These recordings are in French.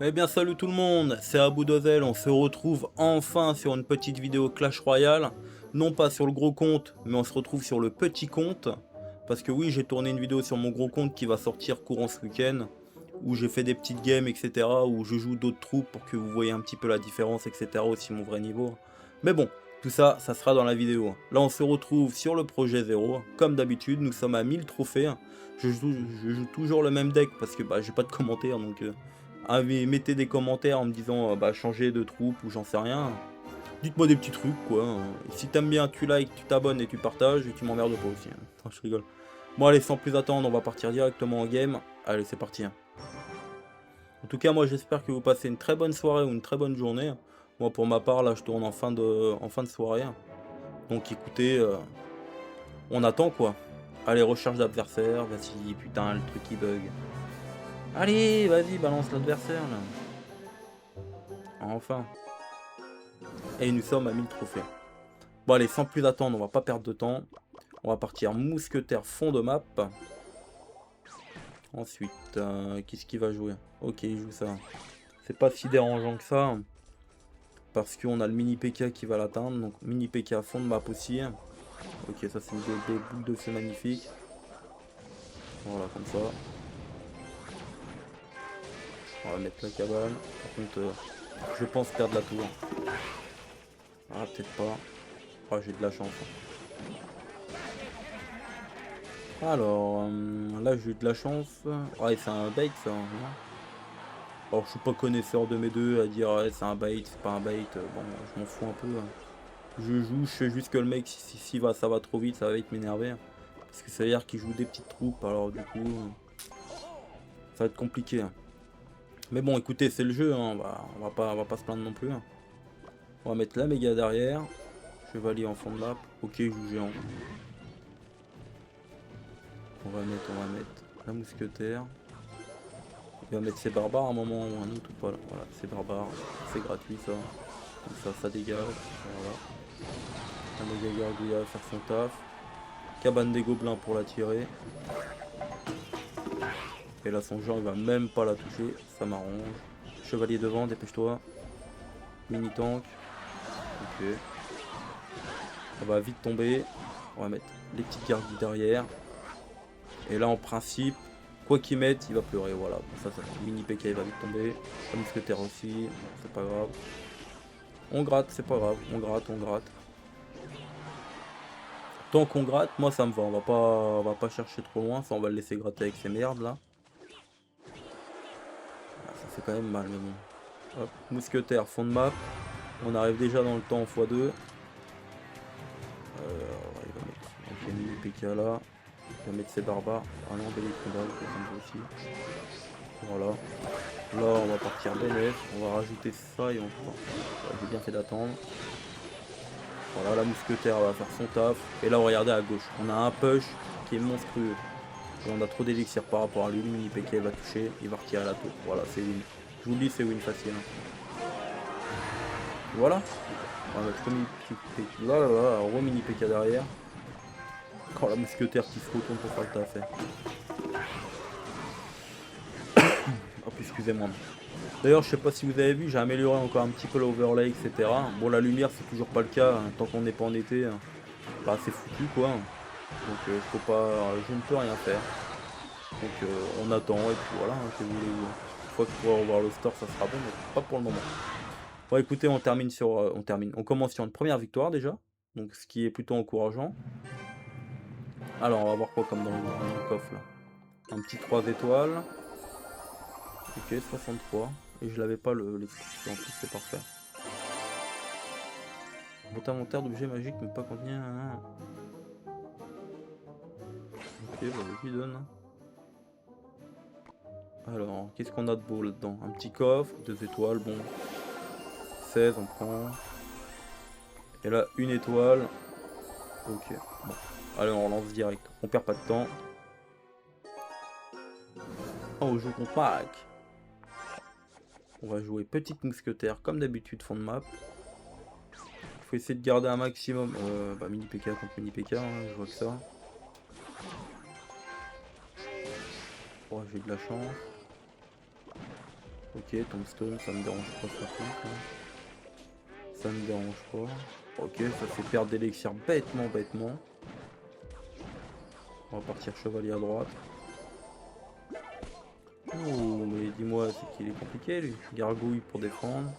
Eh bien salut tout le monde, c'est Aboudozel, on se retrouve enfin sur une petite vidéo Clash Royale, non pas sur le gros compte, mais on se retrouve sur le petit compte, parce que oui j'ai tourné une vidéo sur mon gros compte qui va sortir courant ce week-end, où j'ai fait des petites games etc, où je joue d'autres troupes pour que vous voyez un petit peu la différence etc, aussi mon vrai niveau. Mais bon, tout ça, ça sera dans la vidéo. Là on se retrouve sur le projet 0, comme d'habitude, nous sommes à 1000 trophées, je joue toujours le même deck parce que j'ai pas de commentaires donc... mettez des commentaires en me disant changer de troupe ou j'en sais rien. Dites-moi des petits trucs quoi. Et si t'aimes bien, tu likes, tu t'abonnes et tu partages et tu m'emmerdes pas aussi. Non, je rigole. Bon allez, sans plus attendre, on va partir directement en game. Allez, c'est parti. En tout cas, moi j'espère que vous passez une très bonne soirée ou une très bonne journée. Moi pour ma part, là je tourne en fin de soirée. Donc écoutez, on attend quoi. Allez, recherche d'adversaire. Vas-y, putain, le truc qui bug. Allez, vas-y, balance l'adversaire là. Enfin. Et nous sommes à 1000 trophées. Bon allez, sans plus attendre, on va pas perdre de temps. On va partir mousquetaire fond de map. Ensuite, qu'est-ce qu'il va jouer? Ok, il joue ça. C'est pas si dérangeant que ça. Parce qu'on a le mini PK qui va l'atteindre. Donc mini PK fond de map aussi. Ok, ça c'est des boules de feu magnifiques. Voilà, comme ça. On va mettre la cabane. Par contre, je pense perdre la tour. Ah, peut-être pas. Ah, j'ai de la chance. Alors, là j'ai eu de la chance. Ouais, c'est un bait ça. Hein. Alors, je suis pas connaisseur de mes deux à dire ouais, c'est un bait, c'est pas un bait. Bon, je m'en fous un peu. Hein. Je joue, je sais juste que le mec, si ça va trop vite, ça va vite m'énerver. Parce que ça veut dire qu'il joue des petites troupes, alors du coup, ça va être compliqué. Hein. Mais bon, écoutez, c'est le jeu, hein. On va pas se plaindre non plus. Hein. On va mettre la méga derrière. Chevalier en fond de map. Ok, il joue géant. On va mettre la mousquetaire. Il va mettre ses barbares à un moment ou un autre ou pas. Voilà, ses barbares. C'est gratuit ça. Comme ça dégage. Voilà. Un méga gargouille va faire son taf. Cabane des gobelins pour la tirer. Et là son genre il va même pas la toucher. Ça m'arrange. Chevalier devant, dépêche-toi. Mini tank. Ok. On va vite tomber. On va mettre les petites gargouilles derrière. Et là en principe, quoi qu'il mette, il va pleurer. Voilà. Bon, ça mini PK il va vite tomber. La mousquetaire aussi. C'est pas grave. On gratte, c'est pas grave. On gratte, on gratte. Tant qu'on gratte, moi ça me va. On va pas chercher trop loin. Ça on va le laisser gratter avec ces merdes là. Ah, ça fait quand même mal mais bon. Hop, mousquetaire, fond de map. On arrive déjà dans le temps en x2. Il va mettre un mini PK là. Il va mettre ses barbares. Ah non, des combats, ça me va aussi. Voilà. Là on va partir BNF. On va rajouter ça et on prend. J'ai bien fait d'attendre. Voilà, la mousquetaire va faire son taf. Et là, regardez à gauche, on a un push qui est monstrueux. Et on a trop d'élixir par rapport à lui. Mini PK va toucher, il va retirer la tour. Voilà, c'est win. Je vous le dis, c'est win facile. Hein. Voilà. On va mettre mini PK. Là, mini PK derrière. Oh, la mousquetaire qui se retourne pour faire le taf. Hop, excusez-moi. D'ailleurs, je sais pas si vous avez vu, j'ai amélioré encore un petit peu l'overlay, etc. Bon, la lumière, c'est toujours pas le cas. Hein. Tant qu'on n'est pas en été, c'est foutu quoi. Donc faut pas, je ne peux rien faire. Donc on attend et puis voilà, hein, que voulez-vous. Une fois que je pourrai revoir le store, ça sera bon, mais pas pour le moment. Bon écoutez, on commence sur une première victoire déjà, donc ce qui est plutôt encourageant. Alors on va voir quoi comme dans le coffre là. Un petit 3 étoiles. Ok, 63. Et je l'avais pas les en plus, c'est parfait. Votre inventaire d'objets magiques ne peut pas contenir. Ok, bah vas-y, donne. Alors, qu'est-ce qu'on a de beau là-dedans? Un petit coffre, 2 étoiles, bon. 16, on prend. Et là, une étoile. Ok, bon. Allez, on relance direct. On perd pas de temps. Oh, on joue contre Mac. On va jouer petite mousquetaire comme d'habitude, fond de map. Faut essayer de garder un maximum. Mini PK contre mini PK, hein, je vois que ça. Oh, j'ai de la chance. Ok, tombstone, ça me dérange pas ça compte. Ça me dérange pas. Ok, ça fait perdre d'élixir bêtement. On va partir chevalier à droite. Oh, mais dis-moi, c'est qu'il est compliqué lui. Gargouille pour défendre.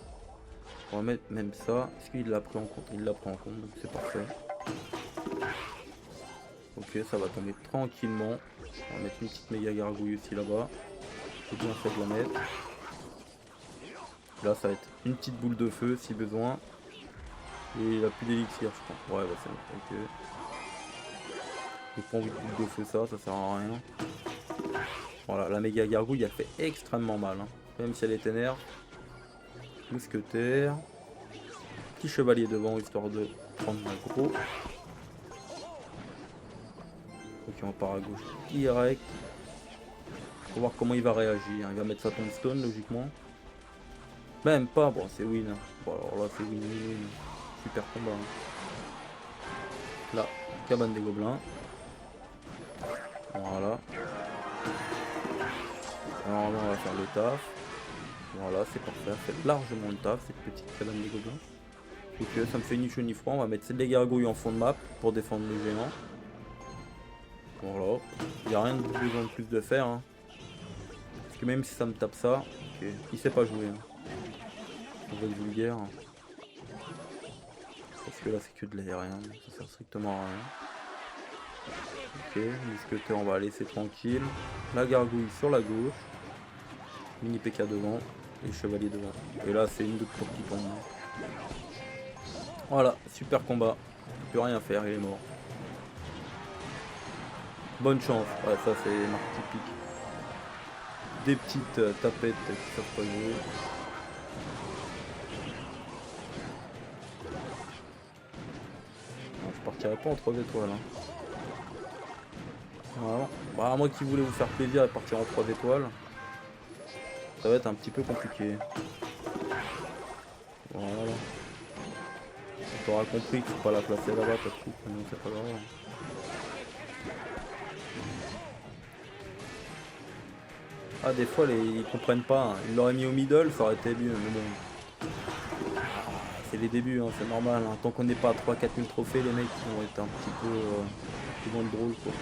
On va mettre même ça. Est-ce qu'il l'a pris en compte? Il l'a pris en compte, donc c'est parfait. Ok, ça va tomber tranquillement. On va mettre une petite méga gargouille aussi là-bas. C'est bien fait de la mettre. Là, ça va être une petite boule de feu si besoin. Et il a plus d'élixir, je crois. Ouais, bah c'est bon. Ok. J'ai pas envie de boule de feu, ça sert à rien. Voilà, la méga gargouille, elle fait extrêmement mal. Hein. Même si elle est ténère. Mousquetaire. Petit chevalier devant, histoire de prendre un gros. Ok, on part à gauche direct. Pour voir comment il va réagir. Il va mettre sa tombstone, logiquement. Même pas, bon, c'est win. Bon, alors là, c'est win. Super combat. Hein. Là, cabane des gobelins. Voilà. Alors là, on va faire le taf. Voilà, c'est parfait. Elle fait largement le taf, cette petite cabane des gobelins. Ok, ça me fait ni chaud ni froid. On va mettre celle des gargouilles en fond de map pour défendre le géant. Voilà. Il n'y a rien de besoin de plus de faire. Hein. Parce que même si ça me tape ça, ok, il sait pas jouer. Hein. On va être vulgaire. Hein. Parce que là, c'est que de l'aérien. Ça sert strictement à rien. Ok, mousquetaire, on va laisser tranquille. La gargouille sur la gauche. Mini PK devant. Et chevalier devant. Et là, c'est une de tour qui tombe. Voilà, super combat. Il peut rien faire, il est mort. Bonne chance. Ouais, ça, c'est marque typique. Des petites tapettes qui savent pas jouer. Non, je partirai pas en 3 étoiles. Hein. Voilà. Bah, moi qui voulais vous faire plaisir et partir en 3 étoiles, ça va être un petit peu compliqué. Voilà. Tu auras compris qu'il faut pas la placer là-bas, t'as tout. Non, c'est pas grave. Ah, des fois, ils comprennent pas. Hein. Ils l'auraient mis au middle, ça aurait été mieux. Mais bon. C'est les débuts, hein, c'est normal. Hein. Tant qu'on n'est pas à 3-4 000 trophées, les mecs vont être un petit peu. Ils vont être drôles, quoi.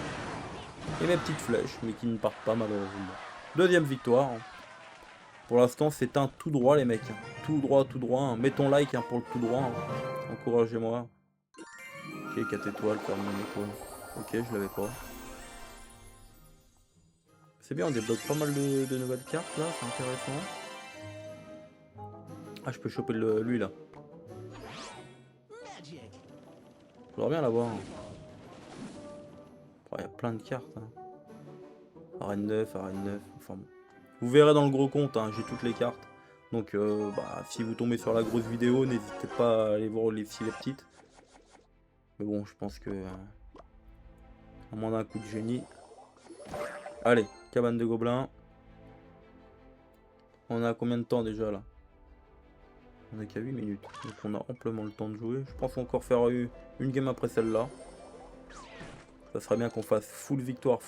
Et mes petites flèches, mais qui ne partent pas malheureusement. Deuxième victoire. Hein. Pour l'instant, c'est un tout droit, les mecs. Hein. Tout droit, tout droit. Hein. Mets ton like hein, pour le tout droit. Hein. Encouragez-moi. Ok, 4 étoiles, terminé quoi. Ok, je l'avais pas. C'est bien, on débloque pas mal de nouvelles cartes là, c'est intéressant. Ah, je peux choper lui là. J'aimerais bien l'avoir. Il y a plein de cartes. Hein. Arène 9, arène 9, enfin bon. Vous verrez dans le gros compte, hein, j'ai toutes les cartes. Donc bah, si vous tombez sur la grosse vidéo, n'hésitez pas à aller voir les petites. Mais bon, je pense que... à moins d'un coup de génie. Allez, cabane de gobelins. On a combien de temps déjà là? On est qu'à 8 minutes. Donc on a amplement le temps de jouer. Je pense encore faire une game après celle-là. Ça serait bien qu'on fasse full victoire.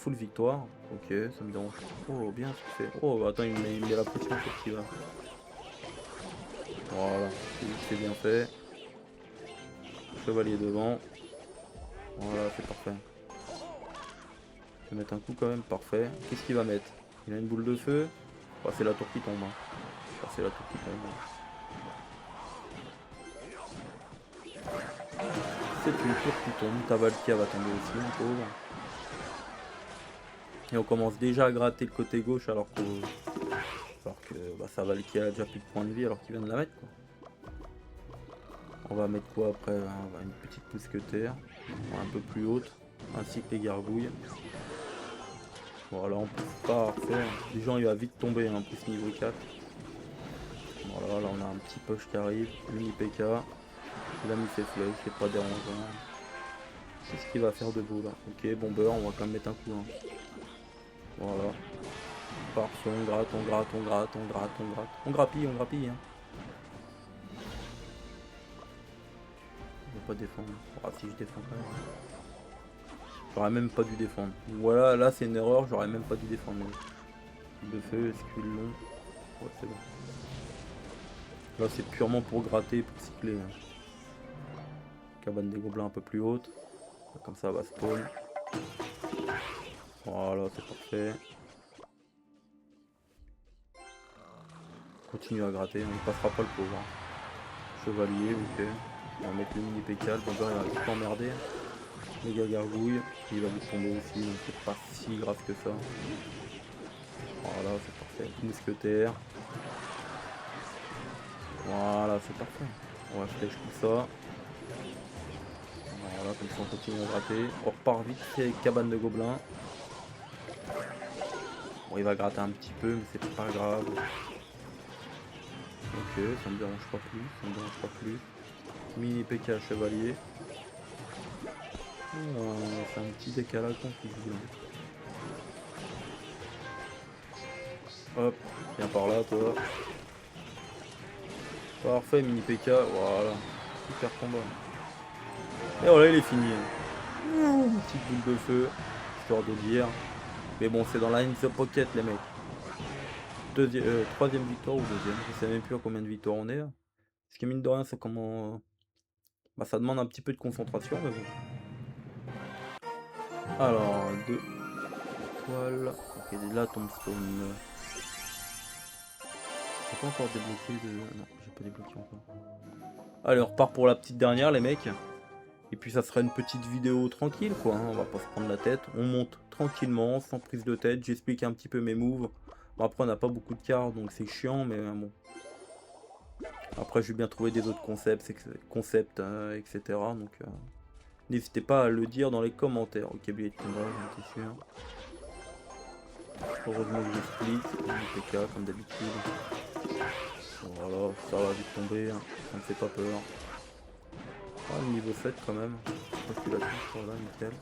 Ok, ça me dérange. Oh, bien ce qu'il fait. Oh, attends, il me met la pression pour qu'il va. Voilà, c'est bien fait. Chevalier devant. Voilà, c'est parfait. Je vais mettre un coup quand même, parfait. Qu'est-ce qu'il va mettre? Il a une boule de feu. Oh, c'est la tour qui tombe. Hein. Oh, c'est la tour qui tombe. C'est une tour qui tombe. Ta Valkyrie va tomber aussi, mon pauvre. Et on commence déjà à gratter le côté gauche alors que bah, sa Valkyrie a déjà plus de points de vie alors qu'il vient de la mettre. Quoi. On va mettre quoi après? On va une petite mousquetaire. Un peu plus haute. Ainsi que les gargouilles. Voilà, on peut pas refaire. Les gens il va vite tomber, en plus niveau 4. Voilà, là on a un petit push qui arrive. Mini PK. Il a mis ses flèches, c'est pas dérangeant. Qu'est-ce qu'il va faire de beau là? Ok, bomber, on va quand même mettre un coup. Hein. Voilà. Parfait, on gratte. On grappille. Hein. On va pas défendre. Ah si je défends quand même. J'aurais même pas dû défendre. Voilà, là c'est une erreur, j'aurais même pas dû défendre. De feu, escule long. Ouais, c'est bon. Là c'est purement pour gratter, pour cycler. Cabane des gobelins un peu plus haute. Comme ça, elle va spawn. Voilà, c'est parfait. Continue à gratter, on ne passera pas le pauvre. Chevalier, ok. On va mettre le mini PK, le bomber il va vite t'emmerder. Méga gargouille, il va vite tomber aussi, donc c'est pas si grave que ça. Voilà, c'est parfait. Mousquetaire. Voilà, c'est parfait. On va flèche tout ça. Voilà, comme ça on continue à gratter. On repart vite fait avec cabane de gobelins. Bon, il va gratter un petit peu, mais c'est pas grave. Ok, ça me dérange pas plus, ça me dérange pas plus. Mini PK chevalier. Oh, c'est un petit décalage confus. Hop, viens par là toi. Parfait, mini PK, voilà. Super combat. Et voilà, il est fini. Petite boule de feu, histoire de dire. Mais bon, c'est dans la in the pocket les mecs. Troisième victoire ou deuxième, je sais même plus à combien de victoires on est. Parce que mine de rien, ça comment. Bah, ça demande un petit peu de concentration, mais bon. Alors, 2 étoiles. Ok, là, tombstone. J'ai pas encore débloqué de. Non, j'ai pas débloqué encore. Allez, on repart pour la petite dernière, les mecs. Et puis, ça sera une petite vidéo tranquille, quoi. Hein. On va pas se prendre la tête. On monte tranquillement, sans prise de tête. J'explique un petit peu mes moves. Bon, après, on n'a pas beaucoup de cartes, donc c'est chiant, mais bon. Après, je vais bien trouver des autres concepts, etc. Donc, n'hésitez pas à le dire dans les commentaires. Ok, billet de combat, j'en étais sûr. Heureusement que j'explique. PK, comme d'habitude. Voilà, ça va vite tomber. Hein. Ça me fait pas peur. Ah, niveau 7 quand même. Je crois que tu la touches, voilà, nickel.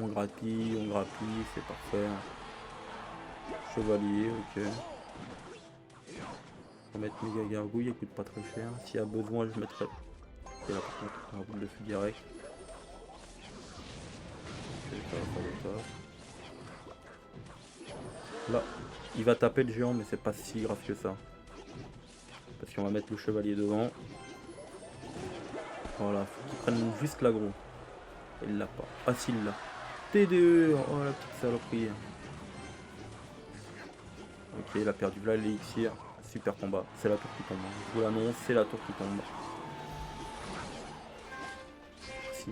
On grappille, c'est parfait. Chevalier, ok. On va mettre méga gargouille, elle coûte pas très cher. S'il y a besoin, je mettrai. Et là, par contre, un boule de feu direct. Ok, ça va faire le taf. Là, il va taper le géant, mais c'est pas si grave que ça. Parce qu'on va mettre le chevalier devant. Voilà, faut qu'il prenne juste l'aggro. Il l'a pas. Ah, s'il l'a. TDE, oh la petite saloperie. Ok, il a perdu là l'élixir. Super combat. C'est la tour qui tombe. Je vous l'annonce, c'est la tour qui tombe. Si.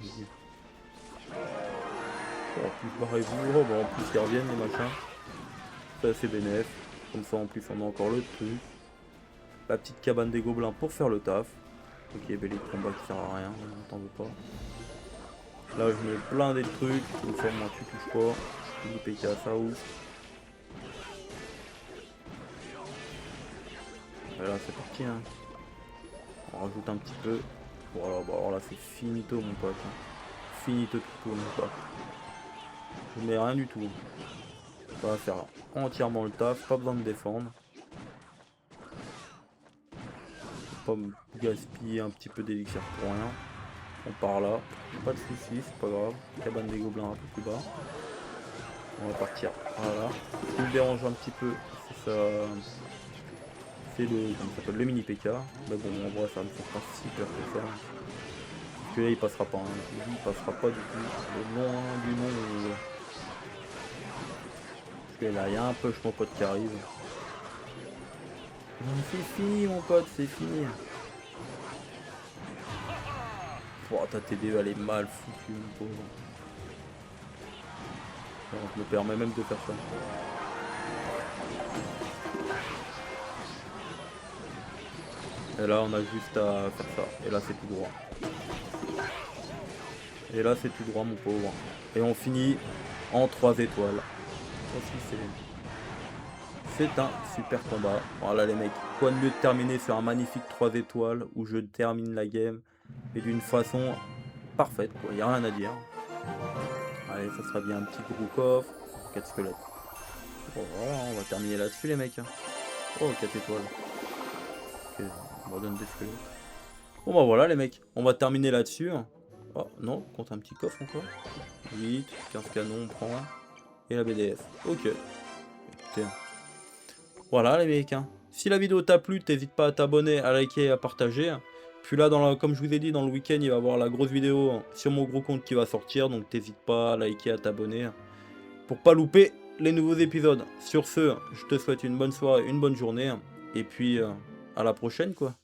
Bon, en plus, barrez-vous. Oh, bon, en plus, ils reviennent les machins. C'est assez bénéf. Comme ça, en plus, on a encore le truc. La petite cabane des gobelins pour faire le taf. Ok, belly de combat qui sert à rien. On t'en veut pas. Là, je mets plein des trucs. Une fois, moi, tu touches pas. Il PK, ça ouf. Et là, c'est parti. Hein. On rajoute un petit peu. Voilà, bah alors là, c'est finito, mon pote. Hein. Finito tout, mon pote. Je mets rien du tout. Ça va faire entièrement le taf. Pas besoin de défendre. Faut pas me gaspiller un petit peu d'élixir pour rien. On part là. Pas de soucis, c'est pas grave. Cabane des gobelins un peu plus bas. On va partir. Voilà. Ce qui me dérange un petit peu, c'est ça. C'est le mini PK. Mais bon, en vrai, ça me fait pas si peur que ça. Parce que là, il passera pas. Hein. Il passera pas du tout. Loin du nom. Parce que là, il y a un push, mon pote, qui arrive. C'est fini, mon pote, c'est fini. Oh, ta TDE, elle est mal foutue, mon pauvre. Je me permets même de faire ça. Et là, on a juste à faire ça. Et là, c'est tout droit. Et là, c'est tout droit, mon pauvre. Et on finit en 3 étoiles. C'est un super combat. Voilà, les mecs. Quoi de mieux de terminer sur un magnifique 3 étoiles où je termine la game. Et d'une façon parfaite, quoi. Il n'y a rien à dire. Allez, ça sera bien un petit gros coffre. 4 squelettes. Bon, voilà, on va terminer là-dessus, les mecs. Oh, 4 étoiles. Ok, on va donner des squelettes. Bon, bah voilà, les mecs. On va terminer là-dessus. Oh, non, compte un petit coffre encore. 8, 15 canons, on prend. Et la BDF. Ok. écoutez. Voilà les mecs, hein. Si la vidéo t'a plu, t'hésites pas à t'abonner, à liker et à partager. Puis là, comme je vous ai dit, dans le week-end, il va y avoir la grosse vidéo sur mon gros compte qui va sortir. Donc t'hésites pas à liker, à t'abonner pour pas louper les nouveaux épisodes. Sur ce, je te souhaite une bonne soirée, une bonne journée. Et puis à la prochaine quoi.